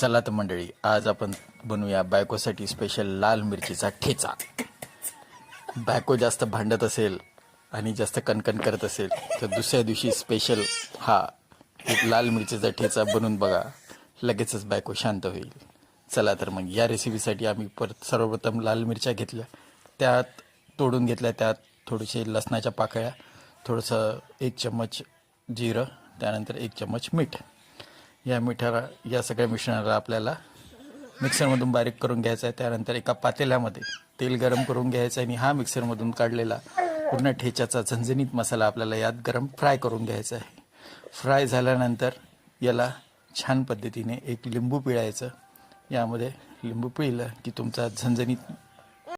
चला तर मंडळी, आज आपण बनवूया बायकोसाठी स्पेशल लाल मिरचीचा ठेचा. बायको जास्त भांडत असेल आणि जास्त कणकण करत असेल तर दुसऱ्या दिवशी स्पेशल हा एक लाल मिरचीचा ठेचा बनवून बघा, लगेचच बायको शांत होईल. चला तर मग या रेसिपीसाठी आम्ही सर्वप्रथम लाल मिरच्या घेतल्या, त्यात तोडून घेतल्या, त्यात थोडेसे लसणाच्या पाकळ्या, थोडंसं 1 चम्मच जिरं, त्यानंतर 1 चम्मच मीठ. या सगळ्या मिश्रणाला आपल्याला मिक्सरमधून बारीक करून घ्यायचं आहे. त्यानंतर एका पातेल्यामध्ये तेल गरम करून घ्यायचं आहे आणि हा मिक्सरमधून काढलेला पूर्ण ठेच्याचा झणझणीत मसाला आपल्याला यात फ्राय करून घ्यायचा आहे. फ्राय झाल्यानंतर याला छान पद्धतीने एक लिंबू पिळायचं. यामध्ये लिंबू पिळलं की तुमचा झणझणीत